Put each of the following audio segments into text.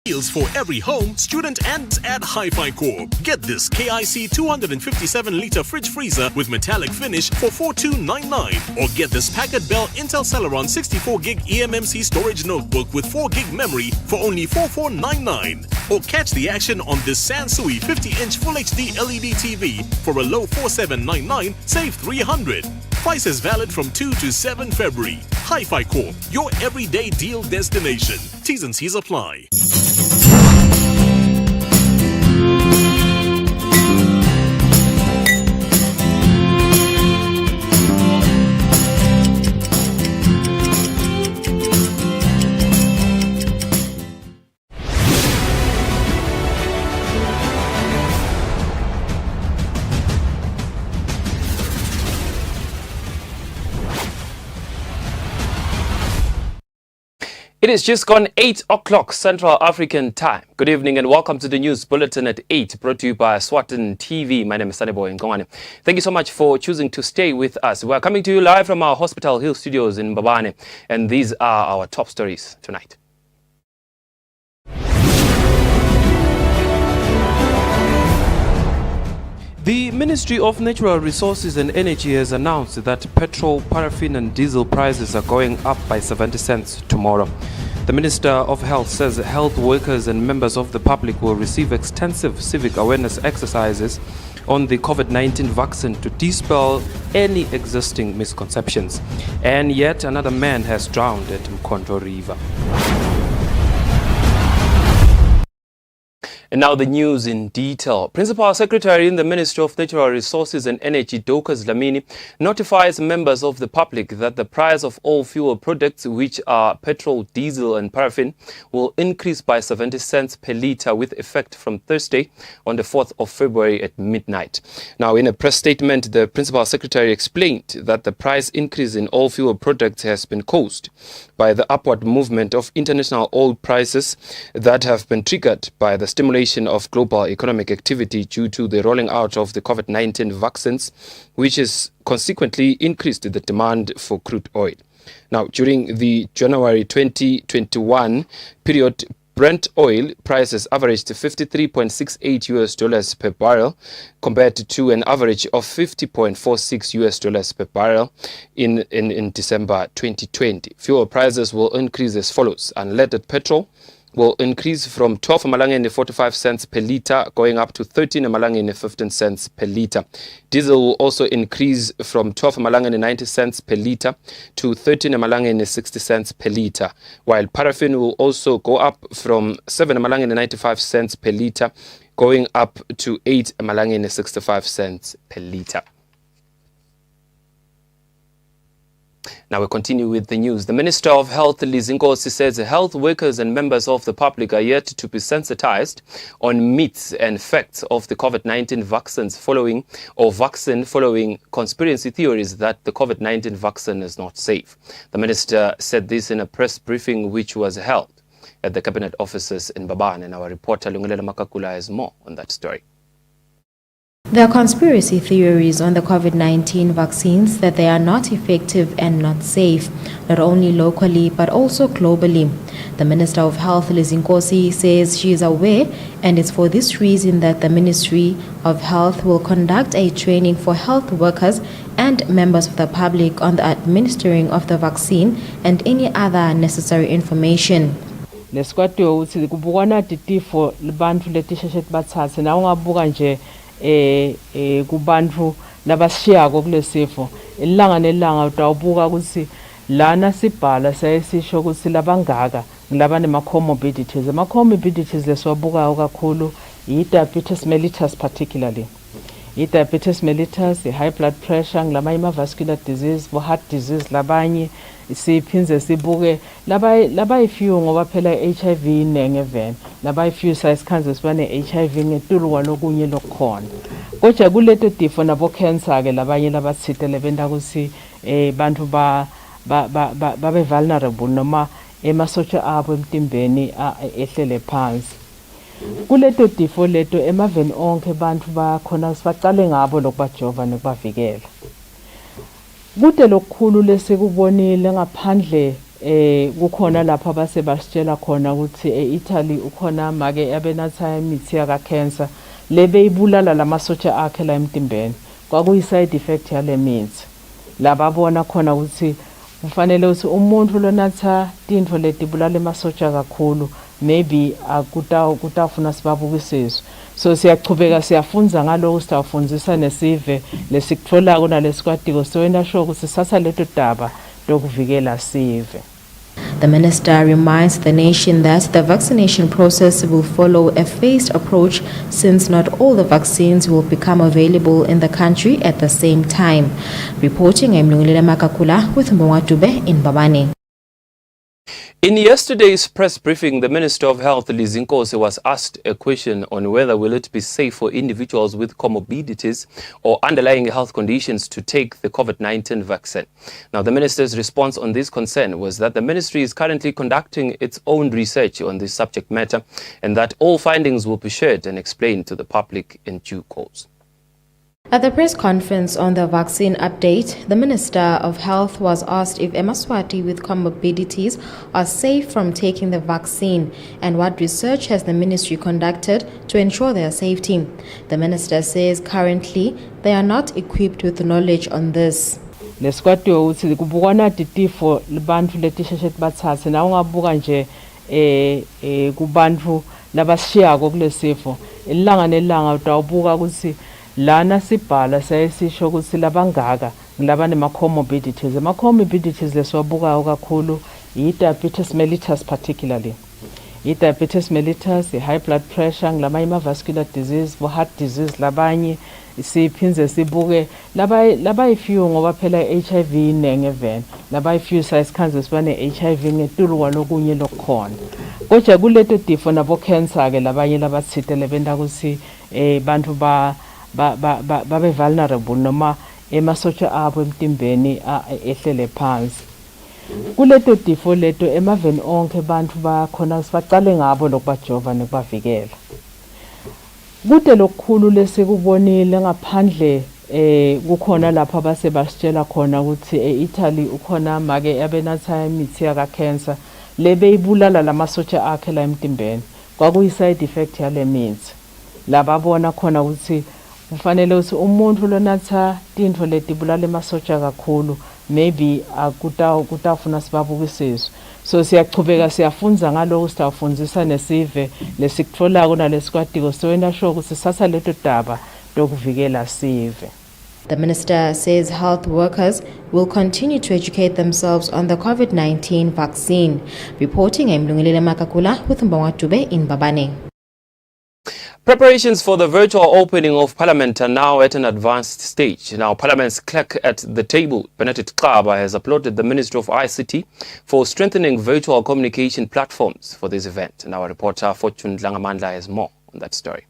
Deals for every home, student, and at Hi-Fi Corp. Get this KIC 257-liter fridge freezer with metallic finish for $4299, or get this Packard Bell Intel Celeron 64GB eMMC storage notebook with 4GB memory for only $4499. Or catch the action on this Sansui 50-inch Full HD LED TV for a low $4799, save $300. Prices valid from 2 to 7 February. Hi-Fi Corp, your everyday deal destination. T's and C's apply. It is just gone 8 o'clock Central African time. Good evening and welcome to the news bulletin at 8, brought to you by Eswatini TV. My name is MKHONDVO. Thank you so much for choosing to stay with us. We are coming to you live from our Hospital Hill studios in Mbabane, and these are our top stories tonight. The Ministry of Natural Resources and Energy has announced that petrol, paraffin and diesel prices are going up by 70 cents tomorrow. The Minister of Health says health workers and members of the public will receive extensive civic awareness exercises on the COVID-19 vaccine to dispel any existing misconceptions. And yet another man has drowned at MKHONDVO River. And now the news in detail. Principal Secretary in the Ministry of Natural Resources and Energy, Dorcas Dlamini, notifies members of the public that the price of all fuel products, which are petrol, diesel and paraffin, will increase by 70 cents per litre with effect from Thursday on the 4th of February at midnight. Now, in a press statement, the Principal Secretary explained that the price increase in all fuel products has been caused by the upward movement of international oil prices that have been triggered by the stimulation of global economic activity due to the rolling out of the COVID-19 vaccines, which has consequently increased the demand for crude oil. Now, during the January 2021 period, Brent oil prices averaged $53.68 per barrel compared to an average of $50.46 per barrel in December 2020. Fuel prices will increase as follows. Unleaded petrol will increase from 12.45 cents per litre going up to 13.15 cents per litre. Diesel will also increase from 12.90 cents per litre to 13.60 cents per litre, while paraffin will also go up from 7.95 cents per litre going up to 8.65 cents per litre. Now we continue with the news. The Minister of Health, Lizinkosi, says health workers and members of the public are yet to be sensitized on myths and facts of the COVID-19 vaccine following conspiracy theories that the COVID-19 vaccine is not safe. The minister said this in a press briefing which was held at the Cabinet offices in Mbabane, and our reporter Lungulela Makakula has more on that story. There are conspiracy theories on the COVID-19 vaccines that they are not effective and not safe, not only locally but also globally. The Minister of Health, Lizinkosi, says she is aware, and it's for this reason that the Ministry of Health will conduct a training for health workers and members of the public on the administering of the vaccine and any other necessary information. Leskwatiwa ukuthi kubukwana titifo libantu letisheshe batsatse na ungabuka nje kubantu labashiyako kulesifo ilanga nelanga utawubuka ukuthi lana sibhala sayisisho ukuthi labangaka labane comorbidities. Comorbidities leswabuka kakhulu diabetes mellitus, particularly diabetes mellitus, high blood pressure, ngilama vascular disease, heart disease, labanye siphinze sibuke laba ifew ngoba phela HIV nengevene laba ifew size cancer sibane HIV ngetuluka lokunye lokukhona kodwa kuleto tifo nabo cancer ke labanye labathitele benda kusi bantu ba vulnerable noma emasotsha abo emtimbeni ehlele phansi. Kuleto tifo leto emaveni onke bantu bakhona sibaqale ngabo lokubajova nokubavikela. Kude lokukhulu lesikubonile ngaphandle kukhona lapha base basitshela khona ukuthi eItaly ukhona make abenatha imithi yaka cancer lebeyibulala lamasotsha akhe la emtimbeni kwakuyi side effect yale mithi lababona khona ukuthi kufanele ukuthi umuntu lonatha tintfo letibulala emasotsha kakhulu maybe kutafuna sibabukisizwe so siyachubeka siyafunza ngaloko sitawufundzisa nesive lesikuthola kuna lesikwatiko so ena sure ukuthi sasa leto daba lokuvikela sive. The minister reminds the nation that the vaccination process will follow a phased approach since not all the vaccines will become available in the country at the same time. Reporting, I'm Lungile Makakula with Mwatube in Babane. In yesterday's press briefing, the Minister of Health, Lizinkose, was asked a question on whether will it be safe for individuals with comorbidities or underlying health conditions to take the COVID-19 vaccine. Now, the Minister's response on this concern was that the Ministry is currently conducting its own research on this subject matter and that all findings will be shared and explained to the public in due course. At the press conference on the vaccine update, the Minister of Health was asked if Eswatini with comorbidities are safe from taking the vaccine and what research has the ministry conducted to ensure their safety. The minister says currently they are not equipped with knowledge on this. Lesikwatiwa ukuthi kubukwana titifo libantfu letisheshe tibatsatse na ungabuka nje kubantfu labasishiyako kulesifo ilanga nelanga utawubuka ukuthi lana sibhala sayisisho ukuthi labangaka ngilabane comorbidities comorbidities leswabuka kakhulu diabetes mellitus particularly diabetes mellitus high blood pressure ngilama vascular disease heart disease labanye siphinze sibuke laba few ngoba phela HIV nengevene laba few size cancer sibane HIV ngetulu kwalokunye lokukhona kodwa kuleto tifo nabo cancer ke labanye labathitele benda ukuthi bantu babe vulnerable noma emasotsha abo emtimbeni ehlele phansi kuleto tifo leto emaveni onke bantu bakhona sibaqale ngabo lokubajova nekubavikela kude lokukhulu lesikubonile ngaphandle kukhona lapha base basitshela khona ukuthi eItaly ukhona make abenatha imithi yaka cancer lebeyibulala lamasotsha akhe la emtimbeni kwakuyi side effect yale mithi lababona khona ukuthi kufanele ukuthi umuntu lonatha tintfo letibulala emasotsha kakhulu maybe kutafuna sibabukisizwe so siyachubeka siyafunza ngaloko sitawufundzisa nesive lesikuthola kuna lesikwatiko so ena sure ukuthi sasa leto daba lokuvikela sive. The minister says health workers will continue to educate themselves on the COVID-19 vaccine. Reporting, I'm Lungile Makakula with Mwatube in Babane. Preparations for the virtual opening of Parliament are now at an advanced stage. Now, Parliament's clerk at the table, Benedict Kaba, has applauded the Ministry of ICT for strengthening virtual communication platforms for this event. And our reporter, Fortune Langamandla, has more on that story.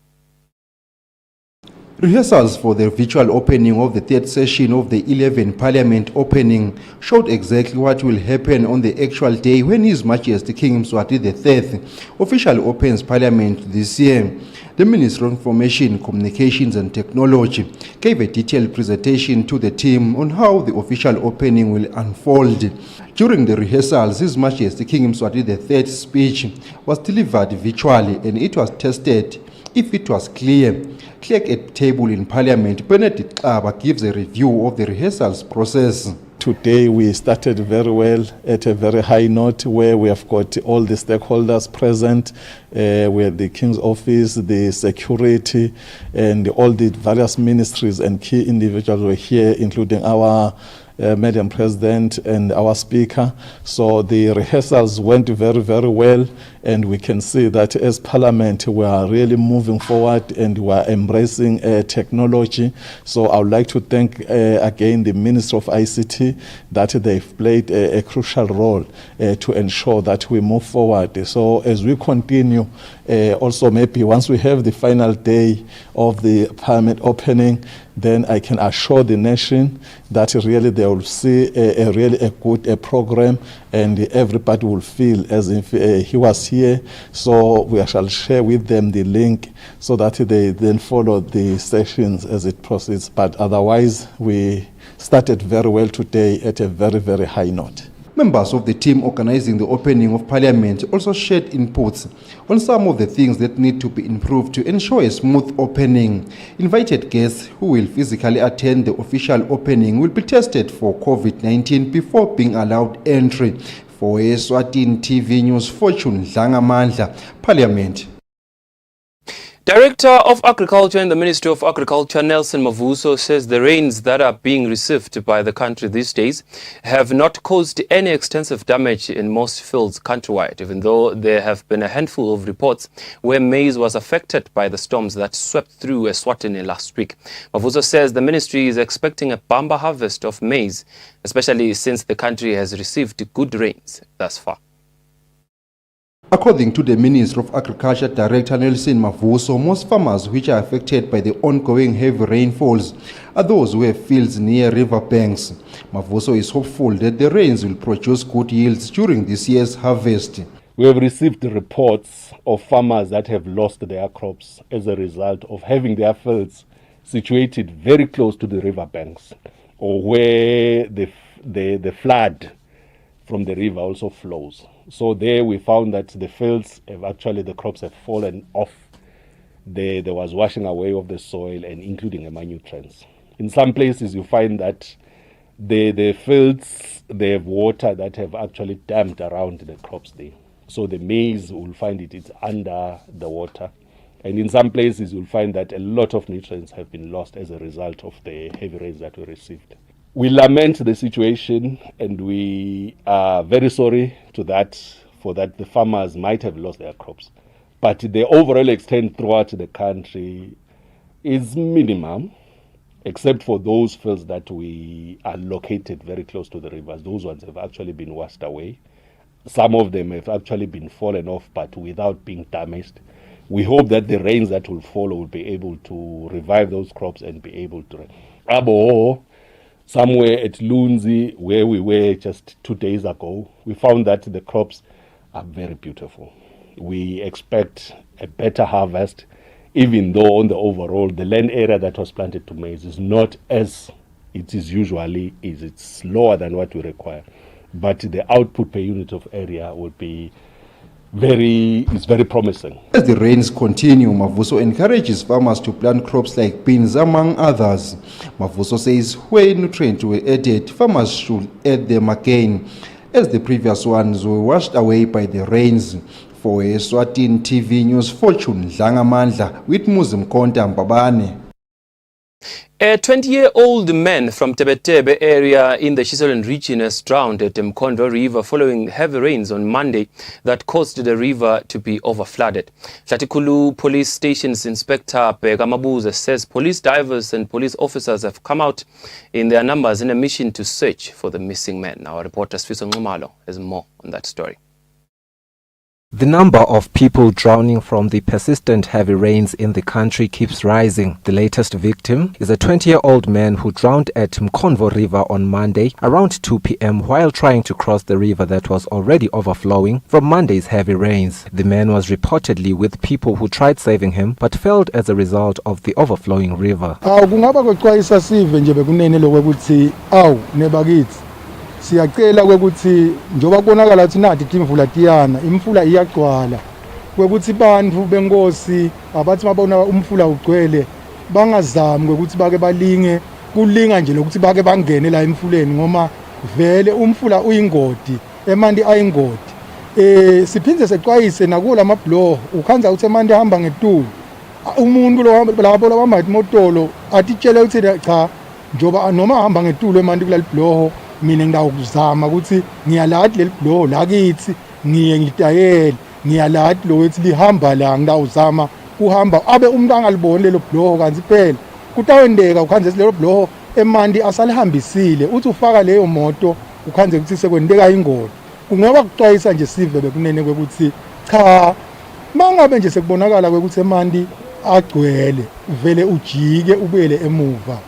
Rehearsals for the virtual opening of the third session of the 11th Parliament opening showed exactly what will happen on the actual day when His Majesty King Mswati III officially opens Parliament this year. The Minister of Information, Communications and Technology gave a detailed presentation to the team on how the official opening will unfold. During the rehearsals, His Majesty King Mswati III's speech was delivered virtually and it was tested if it was clear. Clerk at table in Parliament, Benedict Kaba, gives a review of the rehearsals process. Today we started very well at a very high note where we have got all the stakeholders present, with the King's Office, the security and all the various ministries and key individuals were here, including our Madam President and our Speaker. So the rehearsals went very, very well, and we can see that as Parliament we are really moving forward and we are embracing technology. So I would like to thank again the Minister of ICT that they've played a crucial role to ensure that we move forward. So as we continue, also maybe once we have the final day of the Parliament opening, then I can assure the nation that really they will see a good program, and everybody will feel as if he was here. So we shall share with them the link so that they then follow the sessions as it proceeds. But otherwise, we started very well today at a very, very high note. Members of the team organizing the opening of Parliament also shared inputs on some of the things that need to be improved to ensure a smooth opening. Invited guests who will physically attend the official opening will be tested for COVID-19 before being allowed entry. For Eswatini TV News, Fortune Dlangamandla, Parliament. Director of Agriculture in the Ministry of Agriculture, Nelson Mavuso, says the rains that are being received by the country these days have not caused any extensive damage in most fields countrywide, even though there have been a handful of reports where maize was affected by the storms that swept through Eswatini last week. Mavuso says the ministry is expecting a bumper harvest of maize, especially since the country has received good rains thus far. According to the Minister of Agriculture Director Nelson Mavuso, most farmers which are affected by the ongoing heavy rainfalls are those who have fields near river banks. Mavuso is hopeful that the rains will produce good yields during this year's harvest. We have received reports of farmers that have lost their crops as a result of having their fields situated very close to the river banks, or where the flood from the river also flows. So there we found that the fields have actually, the crops have fallen off. There was washing away of the soil and including nutrients. In some places you find that the fields, they have water that have actually damped around the crops there. So the maize will find it's under the water. And in some places you'll find that a lot of nutrients have been lost as a result of the heavy rains that we received. We lament the situation and we are very sorry for that the farmers might have lost their crops. But the overall extent throughout the country is minimum, except for those fields that we are located very close to the rivers. Those ones have actually been washed away. Some of them have actually been fallen off, but without being damaged. We hope that the rains that will follow will be able to revive those crops and be able to... Somewhere at Lunzi, where we were just 2 days ago, we found that the crops are very beautiful. We expect a better harvest, even though on the overall, the land area that was planted to maize is not as it is usually is. It's lower than what we require. But the output per unit of area will be very promising. As the rains continue, Mavuso encourages farmers to plant crops like beans, among others. Mavuso says where nutrients were added, farmers should add them again, as the previous ones were washed away by the rains. For Eswatini TV News, Fortune Dlangamandla with Muzimkonta Mbabane. A 20-year-old man from Tebetebe area in the Shiselweni region has drowned at MKHONDVO River following heavy rains on Monday that caused the river to be overflooded. Hlatikulu Police Station's Inspector Bekamabuza says police divers and police officers have come out in their numbers in a mission to search for the missing man. Our reporter Sfiso Ngumalo has more on that story. The number of people drowning from the persistent heavy rains in the country keeps rising. The latest victim is a 20-year-old man who drowned at MKHONDVO River on Monday around 2 p.m. while trying to cross the river that was already overflowing from Monday's heavy rains. The man was reportedly with people who tried saving him but failed as a result of the overflowing river. Siyacela ukuthi njoba kubonakala ukuthi nathi imvula tiyana imvula iyagcwala kwekuthi bantu benkosi abathi mabona umfula ugcwele bangazami ukuthi bake balinge kulinga nje lokuthi bake bangene la emfuleni ngoma vele umfula uyingodi emanti ayingodi siphindze seqwayise nakula mabloho ukhanza ukuthi emanti ahamba ngetulu umuntu lo labo labama imotolo atitshela ukuthi cha njoba noma ahamba ngetulu emanti kulali bloho mina ngidawukuzama ukuthi ngiyalathi leli bloho lakithi ngiye ngidayele ngiyalathi lo wethi lihamba la ngidawuzama uhamba abe umuntu angaliboni lelo bloho kanti phela kutawendeka ukhanze lelo bloho emanti asalihambisile uthi ufaka leyo moto ukhanze ukuthi sekwendeka ingodi kungaba kuxwayisa nje sive bekunene kwekuthi cha mangabe nje sekubonakala ukuthi emanti agcwele vele ujike ubuyele emuva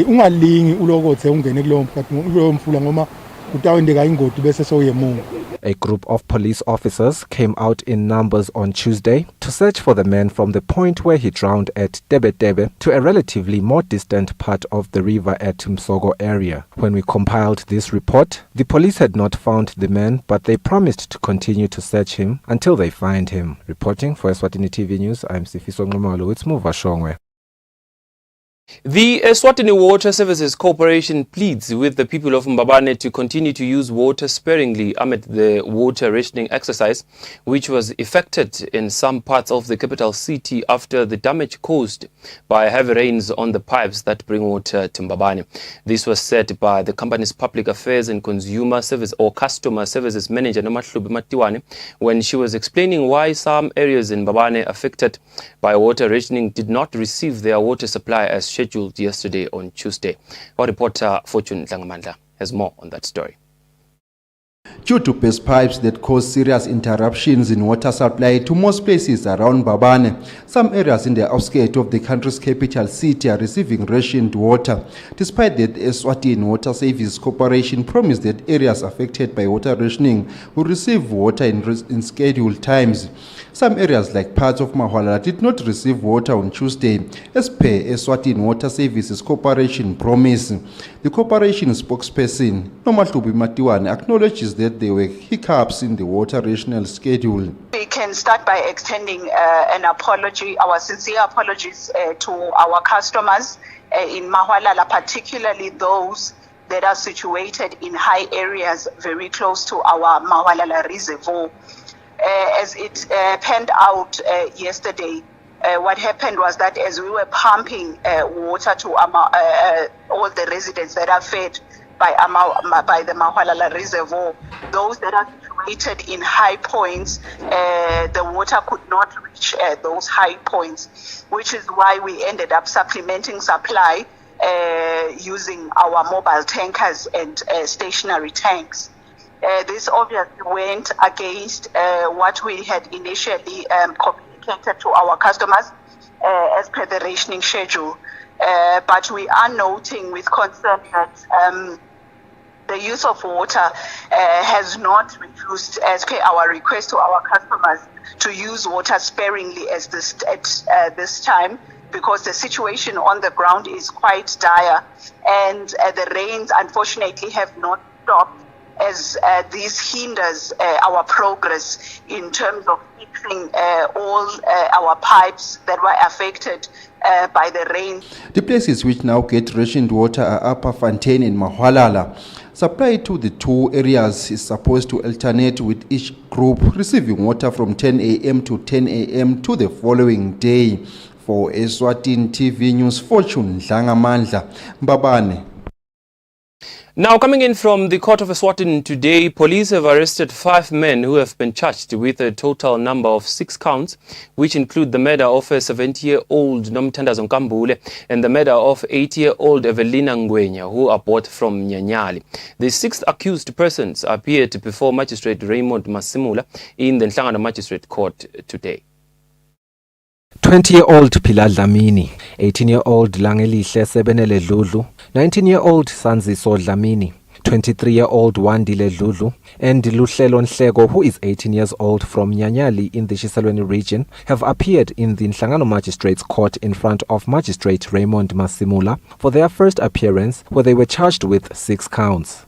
ungalingi ulokothe ungene kulowo mfula ngoma utawendeka ingodi bese soyemungu. A group of police officers came out in numbers on Tuesday to search for the man from the point where he drowned at Tebe to a relatively more distant part of the river at Msogo area. When we compiled this report, the police had not found the man, but they promised to continue to search him until they find him. Reporting for Eswatini TV News, I'm Sifiso Ngumalo. It's Muva Shongwe. The Eswatini Water Services Corporation pleads with the people of Mbabane to continue to use water sparingly amid the water rationing exercise, which was effected in some parts of the capital city after the damage caused by heavy rains on the pipes that bring water to Mbabane. This was said by the company's Public Affairs and Consumer Service or Customer Services Manager Nomatlubi Matiwane when she was explaining why some areas in Mbabane affected by water rationing did not receive their water supply as scheduled yesterday on Tuesday. Our reporter Fortune Langamandla has more on that story. Due to burst pipes that cause serious interruptions in water supply to most places around Mbabane, some areas in the outskirts of the country's capital city are receiving rationed water. Despite that, Eswatini Water Services Corporation promised that areas affected by water rationing will receive water in scheduled times. Some areas like parts of Mahwala did not receive water on Tuesday, as per Eswatini Water Services Corporation promise. The corporation spokesperson, Nomatlubi Matiwane, acknowledges that there were hiccups in the water rational schedule. We can start by extending an apology, our sincere apologies to our customers in Mahwala, particularly those that are situated in high areas very close to our Mahwala reservoir. As it panned out yesterday, what happened was that as we were pumping water to all the residents that are fed by the Mahwala reservoir, those that are situated in high points, the water could not reach those high points, which is why we ended up supplementing supply using our mobile tankers and stationary tanks. This obviously went against what we had initially communicated to our customers as per the rationing schedule. But we are noting with concern that the use of water has not reduced as per our request to our customers to use water sparingly at this time, because the situation on the ground is quite dire and the rains unfortunately have not stopped, as this hinders our progress in terms of fixing all our pipes that were affected by the rain. The places which now get rationed water are Upper Fontaine and Mahwala. Supply to the two areas is supposed to alternate, with each group receiving water from 10 a.m. to 10 a.m. to the following day. For Eswatini TV News, Fortune Langamandla, Mbabane. Now, coming in from the court of Eswatini today, police have arrested 5 men who have been charged with a total number of 6 counts, which include the murder of a 70-year-old Nomthandazo Nkambule and the murder of 80-year-old Evelina Ngwenya, who are both from NYANYALI. The 6 accused persons appeared before Magistrate Raymond Masimula in the Nhlangano Magistrate Court today. 20-year-old Pilar Dlamini, 18-year-old Langelihle Sebenele Dludlu, 19-year-old Sanziso Dlamini, 23-year-old Wandile Dludlu, and Luhlelo Nhleko, who is 18 years old from NYANYALI in the Shiselweni region, have appeared in the Nhlangano Magistrates Court in front of Magistrate Raymond Masimula for their first appearance, where they were charged with 6 counts.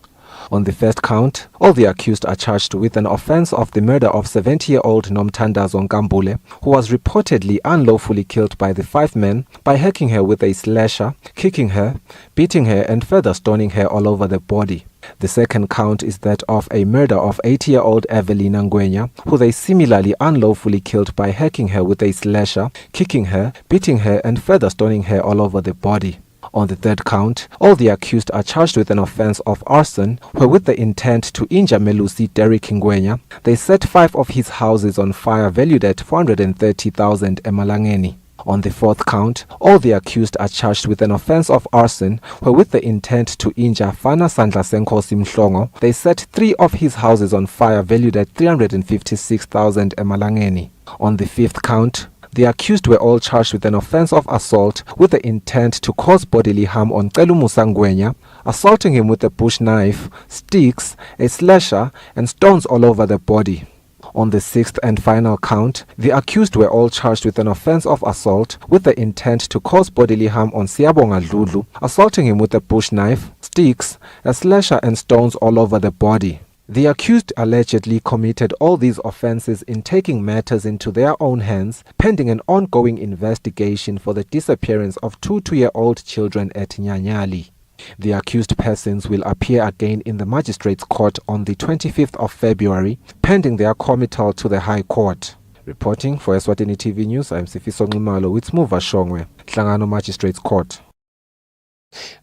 On the first count, all the accused are charged with an offense of the murder of 70-year-old Nomthandazo Nkambule, who was reportedly unlawfully killed by the 5 men by hacking her with a slasher, kicking her, beating her and further stoning her all over the body. The second count is that of a murder of 80-year-old Evelina Ngwenya, who they similarly unlawfully killed by hacking her with a slasher, kicking her, beating her and further stoning her all over the body. On the third count, all the accused are charged with an offense of arson, where with the intent to injure Melusi Derrick Ngwenya, they set 5 of his houses on fire valued at 430,000 emalangeni. On the fourth count, all the accused are charged with an offense of arson, where with the intent to injure Fana Sandla Senkosi Mhlongo, they set 3 of his houses on fire valued at 356,000 emalangeni. On the fifth count, The accused were all charged with an offence of assault with the intent to cause bodily harm on Celu Musangwenya, assaulting him with a bush knife, sticks, a slasher, and stones all over the body. On the sixth and final count, the accused were all charged with an offence of assault with the intent to cause bodily harm on Siyabonga Dludlu, assaulting him with a bush knife, sticks, a slasher, and stones all over the body. The accused allegedly committed all these offences in taking matters into their own hands, pending an ongoing investigation for the disappearance of 2 two-year-old children at NYANYALI. The accused persons will appear again in the Magistrates Court on the 25th of February, pending their committal to the High Court. Reporting for Eswatini TV News, I'm Sifiso Ngimalo with Smuva Shongwe, Hlangano Magistrates Court.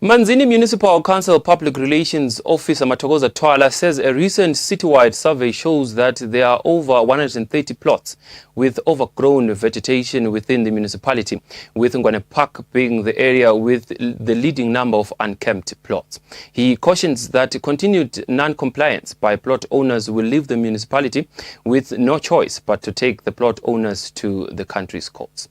MANZINI Municipal Council Public Relations Officer Mathokoza Twala says a recent citywide survey shows that there are over 130 plots with overgrown vegetation within the municipality, with Ngwane Park being the area with the leading number of unkempt plots. He cautions that continued non-compliance by plot owners will leave the municipality with no choice but to take the plot owners to the country's courts.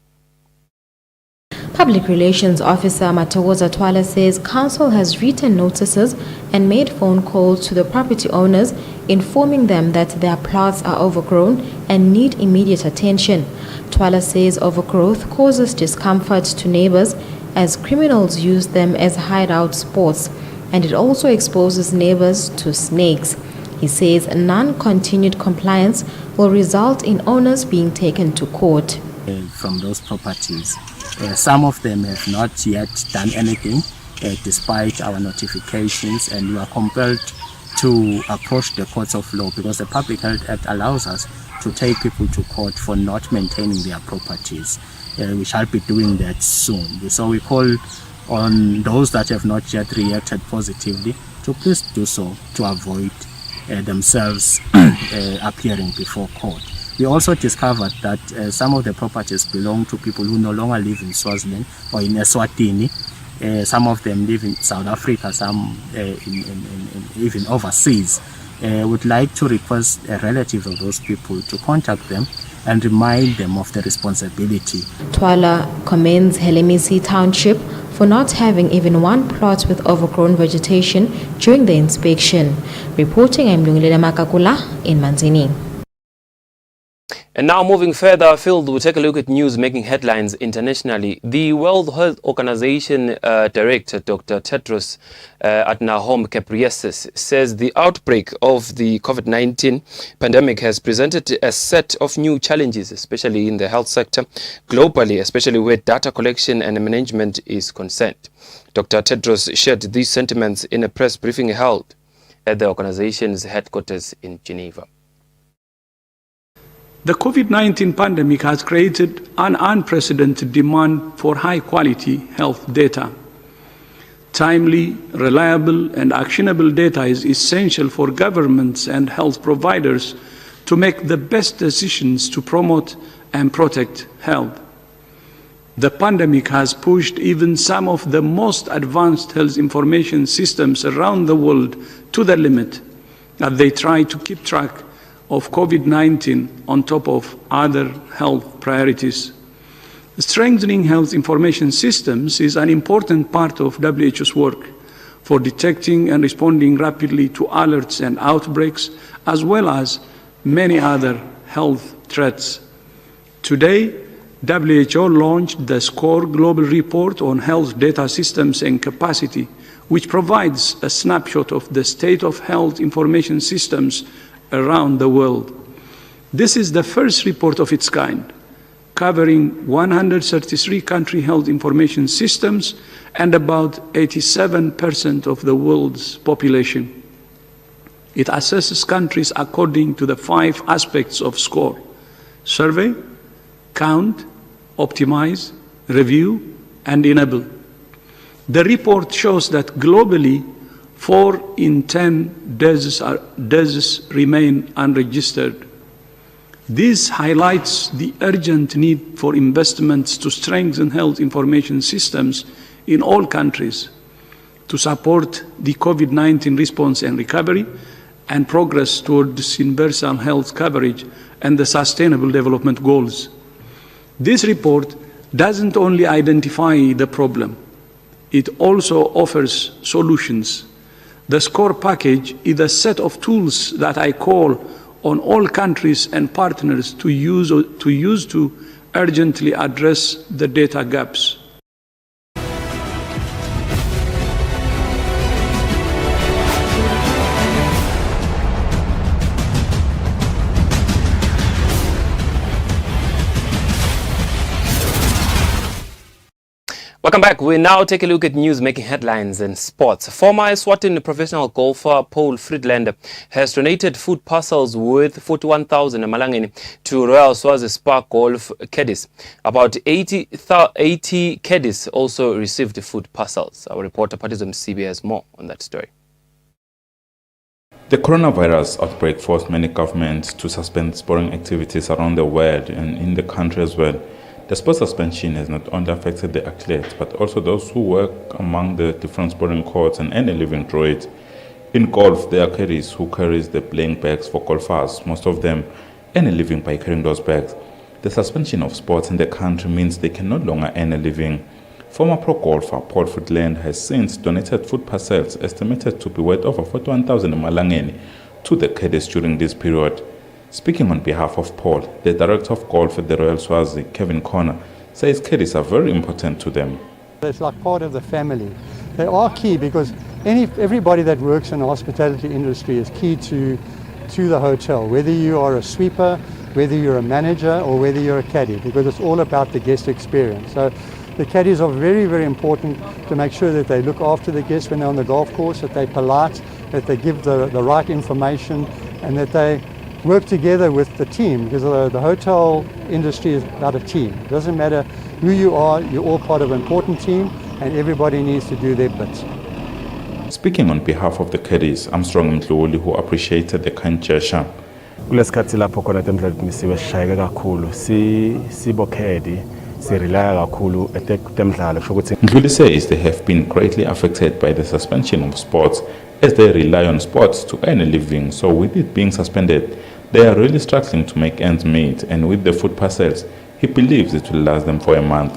Public Relations Officer Mathokoza Twala says council has written notices and made phone calls to the property owners, informing them that their plots are overgrown and need immediate attention. Twala says overgrowth causes discomfort to neighbors as criminals use them as hideout spots, and it also exposes neighbors to snakes. He says non-continued compliance will result in owners being taken to court. From those properties, some of them have not yet done anything despite our notifications, and we are compelled to approach the courts of law because the Public Health Act allows us to take people to court for not maintaining their properties. We shall be doing that soon. So we call on those that have not yet reacted positively to please do so to avoid themselves appearing before court. We also discovered that some of the properties belong to people who no longer live in Swaziland or in Eswatini. Some of them live in South Africa, some even overseas. Would like to request a relative of those people to contact them and remind them of the responsibility. Twala commends Helemisi Township for not having even one plot with overgrown vegetation during the inspection. Reporting, I'm Lungilela Makakula in Manzini. And now moving further afield, we'll take a look at news making headlines internationally. The World Health Organization Director, Dr. Tedros Adhanom Ghebreyesus, says the outbreak of the COVID-19 pandemic has presented a set of new challenges, especially in the health sector globally, especially where data collection and management is concerned. Dr. Tedros shared these sentiments in a press briefing held at the organization's headquarters in Geneva. The COVID-19 pandemic has created an unprecedented demand for high-quality health data. Timely, reliable, and actionable data is essential for governments and health providers to make the best decisions to promote and protect health. The pandemic has pushed even some of the most advanced health information systems around the world to the limit as they try to keep track of COVID-19 on top of other health priorities. Strengthening health information systems is an important part of WHO's work for detecting and responding rapidly to alerts and outbreaks, as well as many other health threats. Today, WHO launched the SCORE Global Report on Health Data Systems and Capacity, which provides a snapshot of the state of health information systems around the world. This is the first report of its kind, covering 133 country health information systems and about 87% of the world's population. It assesses countries according to the 5 aspects of SCORE: survey, count, optimize, review, and enable. The report shows that globally, 4 in 10 deaths remain unregistered. This highlights the urgent need for investments to strengthen health information systems in all countries to support the COVID-19 response and recovery and progress towards universal health coverage and the Sustainable Development Goals. This report doesn't only identify the problem, it also offers solutions. The SCORE package is a set of tools that I call on all countries and partners to use to urgently address the data gaps. Welcome back. We now take a look at news making headlines in sports. Former Eswatini professional golfer Paul Friedlander has donated food parcels worth 41,000 Malangeni to Royal Swazi Spark Golf Caddies. About 80 caddies also received food parcels. Our reporter Patism CB has more on that story. The coronavirus outbreak forced many governments to suspend sporting activities around the world and in the country as well. The sport suspension has not only affected the athletes, but also those who work among the different sporting courts and any living through it. In golf, there are caddies who carry the playing bags for golfers. Most of them earn a living by carrying those bags. The suspension of sports in the country means they can no longer earn a living. Former pro golfer Paul Friedlander has since donated food parcels estimated to be worth over 41,000 Malangeni to the caddies during this period. Speaking on behalf of Paul, the director of golf at the Royal Swazi, Kevin Connor, says caddies are very important to them. It's like part of the family. They are key because everybody that works in the hospitality industry is key to the hotel, whether you are a sweeper, whether you're a manager or whether you're a caddy, because it's all about the guest experience. So the caddies are very, very important to make sure that they look after the guests when they're on the golf course, that they're polite, that they give the right information, and that they work together with the team, because the hotel industry is about a team. It doesn't matter who you are, you're all part of an important team and everybody needs to do their bit. Speaking on behalf of the caddies, Armstrong Mtluli, who appreciated the kind gesture. Kulesikhathi lapho khona temdlalweni sibe sishayeke kakhulu sibokhedi sirelaya kakhulu etemdlalo shokuthi Mtluli says they have been greatly affected by the suspension of sports as they rely on sports to earn a living. So with it being suspended, they are really struggling to make ends meet, and with the food parcels, he believes it will last them for a month.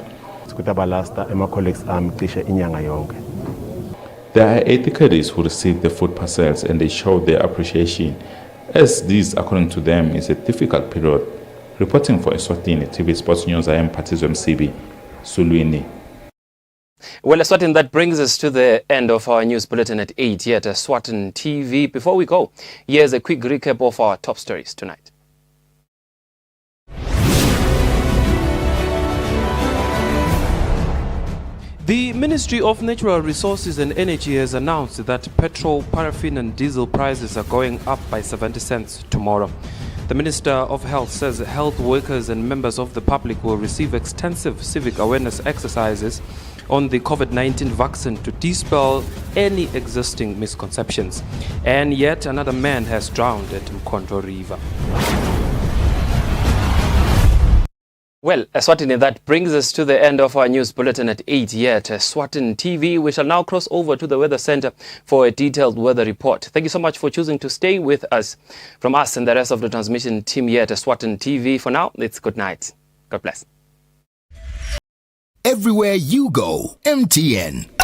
There are 80 caddies who received the food parcels and they showed their appreciation, as this, according to them, is a difficult period. Reporting for Eswatini TV Sports News, I am Patism CB, Sulwini. Well, Eswatini, that brings us to the end of our news bulletin at 8 here at Eswatini TV. Before we go, here's a quick recap of our top stories tonight. The Ministry of Natural Resources and Energy has announced that petrol, paraffin and diesel prices are going up by 70 cents tomorrow. The Minister of Health says health workers and members of the public will receive extensive civic awareness exercises on the COVID-19 vaccine to dispel any existing misconceptions. And yet another man has drowned at MKHONDVO River. Well, Eswatini, that brings us to the end of our news bulletin at 8 here at Eswatini TV. We shall now cross over to the Weather Center for a detailed weather report. Thank you so much for choosing to stay with us. From us and the rest of the transmission team here at Eswatini TV, for now, it's good night. God bless. Everywhere you go, MTN.